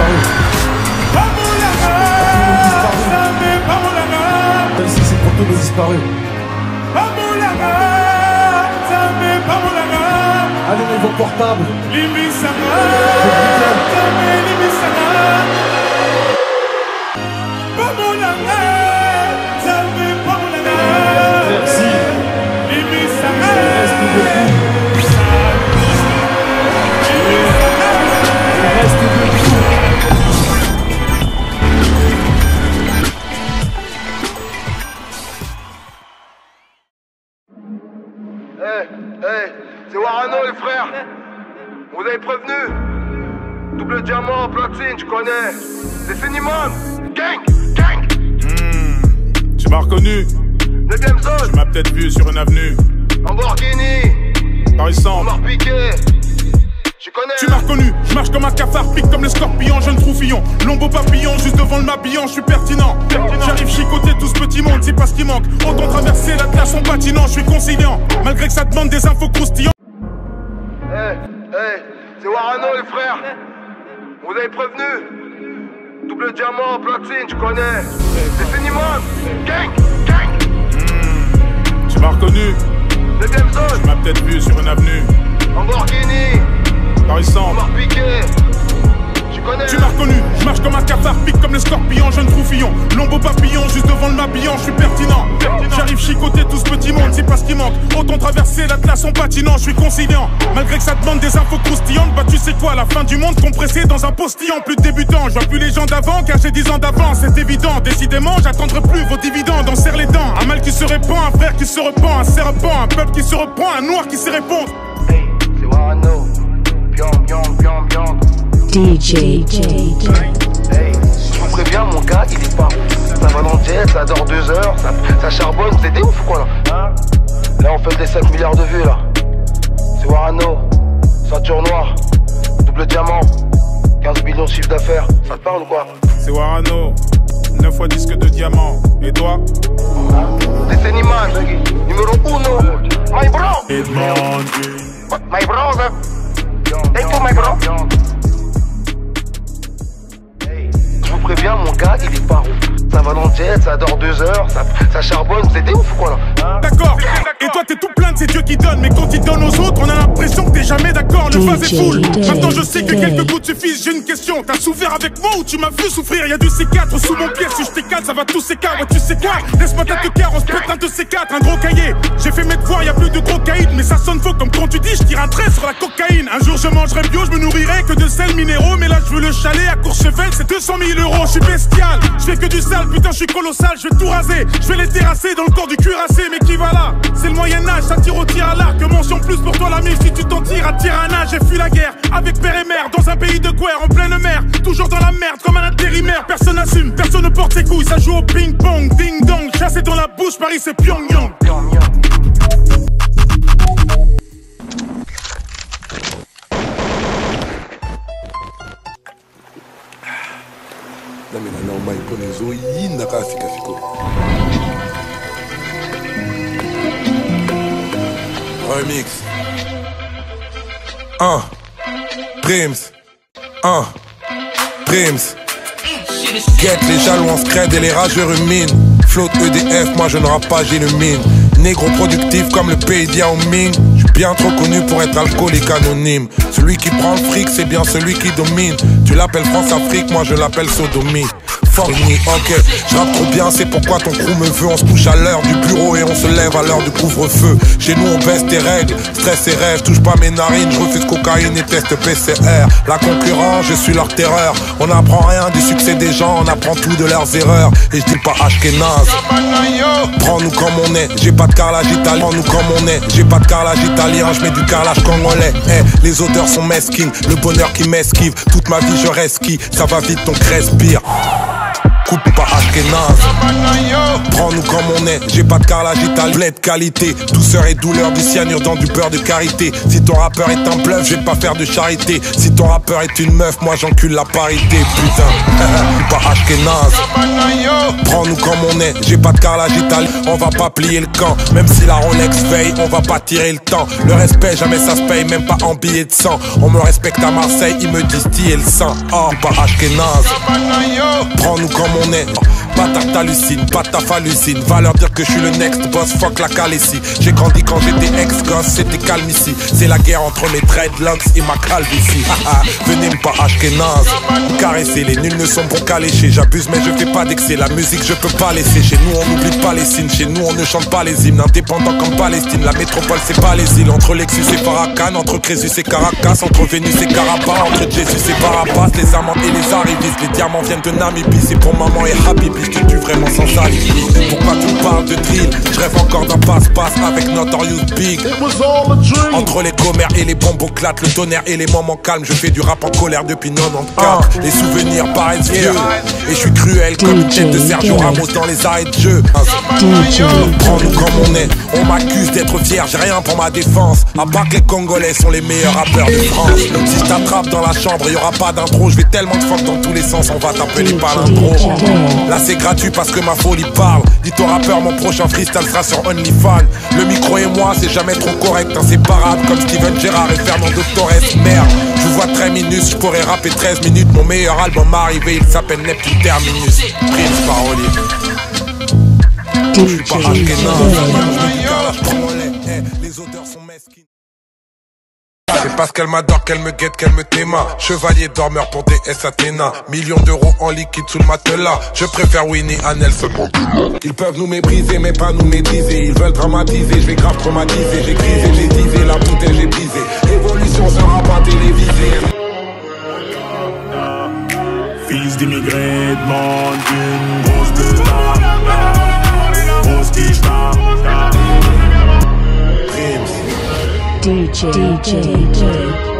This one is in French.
disparus. Ici c'est pour tous nos disparus. Allumez vos portables. Merci. Hey, c'est Warano les frères. Vous avez prévenu. Double diamant, platine, tu connais. C'est Cinnamon. Gang. Tu m'as reconnu. 9ème zone. Tu m'as peut-être vu sur une avenue. Lamborghini. Paris Centre. On m'a repiqué. Tu connais. Tu m'as reconnu, je marche comme un cafard, pique comme le scorpion, jeune troufillon, lombo papillon, juste devant le mabillon, je suis pertinent. J'arrive chicoter tout ce petit monde, c'est pas ce qui manque. Autant traverser la classe en patinant, je suis conciliant, malgré que ça demande des infos croustillantes. Hey, c'est Warano les frères. Vous avez prévenu. Double diamant, platine, tu connais. C'est Cinnamon. Gang. Tu m'as reconnu, 9ème zone. tu m'as peut-être vu sur une avenue. Lamborghini. Paris On Centre. m'a repiqué. Tu connais. Tu m'as reconnu, je marche comme un cafard, pique comme le scorpion, jeune troufillon, lombo papillon, juste devant le mabillon, je suis pertinent. J'arrive chicoter tout ce petit monde, c'est pas ce qui manque. Autant traverser la classe en patinant, je suis conciliant, malgré que ça demande des infos croustillantes. Bah tu sais quoi, la fin du monde compressée dans un postillon. Plus de débutants, je vois plus les gens d'avant car j'ai 10 ans d'avance, c'est évident. Décidément, j'attendrai plus vos dividendes, on serre les dents. Un mal qui se répand, un frère qui se repent, un serpent, un peuple qui se reprend, un noir qui se répond. Hey, c'est Warano. Bian. DJ. Hey, je vous préviens, mon gars, il est pas roux. Ça va dans le jet, ça dort 2 heures, ça charbonne, c'est des ouf ou quoi là? Là, on fait des 5 milliards de vues là. C'est Warano, ceinture noire, double diamant, 15 millions de chiffre d'affaires. Ça te parle ou quoi? C'est Warano, 9 fois disque de diamant. Et toi? C'est Cinnamon, numéro 1. My bro! My brother! Thank you, my bro! Je vous préviens, mon gars, il est pas roux. Ça va dans le jet, ça dort 2 heures, ça charbonne, c'est des ouf ou quoi là? D'accord, et toi t'es tout plein de c'est Dieu qui donne. Mais quand il donne aux autres, on a l'impression que t'es jamais d'accord. Le phase est full, maintenant je sais que quelques coups suffisent. J'ai une question, t'as souffert avec moi ou tu m'as vu souffrir? Y'a du C4 sous mon pied, si je t'écale ça va tout s'écarter. Ouais, tu sais quoi, laisse-moi tête de car, on se pète un de C4, un gros cahier. J'ai fait mes devoirs, y'a plus de gros caïds. Mais ça sonne faux comme quand tu dis je tire un trait sur la cocaïne. Un jour je mangerai bio, je me nourrirai que de sel minéraux. Mais là je veux le chalet à Courchevel, c'est 200 000 €. Je suis bestial, je fais que du sale, putain je suis colossal. Je vais tout raser, je vais les terrasser dans le corps du cuirassé. Mais qui va là? C'est le Moyen-Âge, ça tire au tir à l'arc. Mention plus pour toi la mif si tu t'en tires à tir à nage. J'ai fui la guerre avec père et mère dans un pays de guerre en pleine mer. Toujours dans la merde comme un intérimaire. Personne n'assume, personne ne porte ses couilles. Ça joue au ping-pong, ding-dong. Chassé dans la bouche, Paris c'est Pyongyang. Remix. Prims. Guette les jaloux en scred et les rageux ruminent. Flotte EDF, moi je ne rappe pas, j'illumine. Négro productif comme le pays d'Yao Ming. J'suis bien trop connu pour être alcoolique anonyme. Celui qui prend le fric, c'est bien celui qui domine. Tu l'appelles France-Afrique, moi je l'appelle sodomie. Forni, ok, je rappe trop bien, c'est pourquoi ton crew me veut. On se couche à l'heure du bureau et on se lève à l'heure du couvre-feu. Chez nous on baisse tes règles, stress et rêve. Touche pas mes narines, je refuse cocaïne et test PCR. La concurrence, je suis leur terreur. On n'apprend rien du succès des gens, on apprend tout de leurs erreurs. Et je dis pas Ashkenaz. Prends-nous comme on est, j'ai pas de carrelage italien. Prends-nous comme on est, j'ai pas de carrelage italien. Je mets du carrelage congolais. Les odeurs sont mesquines, le bonheur qui m'esquive. Toute ma vie je resquille, ça va vite donc respire. coupe pas Ashkenaz. Prends-nous comme on est, j'ai pas de carrelage italien, bled qualité. Douceur et douleur du cyanure dans du beurre de karité. Si ton rappeur est un bluff, je vais pas faire de charité. Si ton rappeur est une meuf, moi j'encule la parité. Putain, pas Ashkenaz. Prends-nous comme on est, j'ai pas de carrelage italien. On va pas plier le camp, même si la Rolex veille, on va pas tirer le temps. Le respect, jamais ça se paye, même pas en billets de sang. On me respecte à Marseille, ils me distillent le sang. Oh, pas Ashkenaz. Prends-nous comme on est. Pas ta t'hallucines, pas ta hallucine. Va leur dire que je suis le next boss, fuck la calessie. J'ai grandi quand j'étais ex-gosse, c'était calme ici. C'est la guerre entre mes dreadlocks et ma calvitie. Venez me pas Ashkenaz. Caresser, les nuls ne sont bons qu'à lécher. J'abuse mais je fais pas d'excès, la musique je peux pas laisser. Chez nous on n'oublie pas les signes, chez nous on ne chante pas les hymnes. Indépendant comme Palestine, la métropole c'est pas les îles. Entre Lexus et Farrakhan, entre Crésus et Caracas, entre Vénus et Carapa, entre Jésus et Barabbas. Les amantes et les arrivistes, les diamants viennent de Namibie. C'est pour maman et Habibi, je te tue vraiment sans alibi. Pourquoi tu me parles de drill? Je rêve encore d'un passe-passe avec Notorious Big. Entre les commères et les bomboclates, le tonnerre et les moments calmes, je fais du rap en colère depuis 94. Les souvenirs paraissent vieux et je suis cruel comme une tête de Sergio Ramos dans les arrêts de jeu. Prends-nous comme on est, on m'accuse d'être fier, j'ai rien pour ma défense. À part que les Congolais sont les meilleurs rappeurs de France. Si je t'attrape dans la chambre, y'aura pas d'intro. Je vais tellement de fuck dans tous les sens, on va t'appeler palindro. Là c'est gratuit parce que ma folie parle. Dis ton rappeur, mon prochain freestyle sera sur OnlyFans. Le micro et moi, c'est jamais trop correct, inséparable comme Steven Gerrard et Fernando Torres. Merde, je vous vois très minus, je pourrais rapper 13 minutes. Mon meilleur album arrivé, il s'appelle Neptune Terminus. Prince Parolier. Je suis pas les odeurs sont mesquines. C'est parce qu'elle m'adore, qu'elle me guette, qu'elle me téma. Chevalier dormeur pour DS Athéna. Millions d'euros en liquide sous le matelas. Je préfère Winnie à Nelson Mandela. Ils peuvent nous mépriser mais pas nous maîtriser. Ils veulent dramatiser, je vais grave traumatiser. J'ai grisé, j'ai divisé, la bouteille j'ai brisé. Évolution sera pas télévisée. Fils d'immigrés demande une grosse putain. Grosse quiche DJ.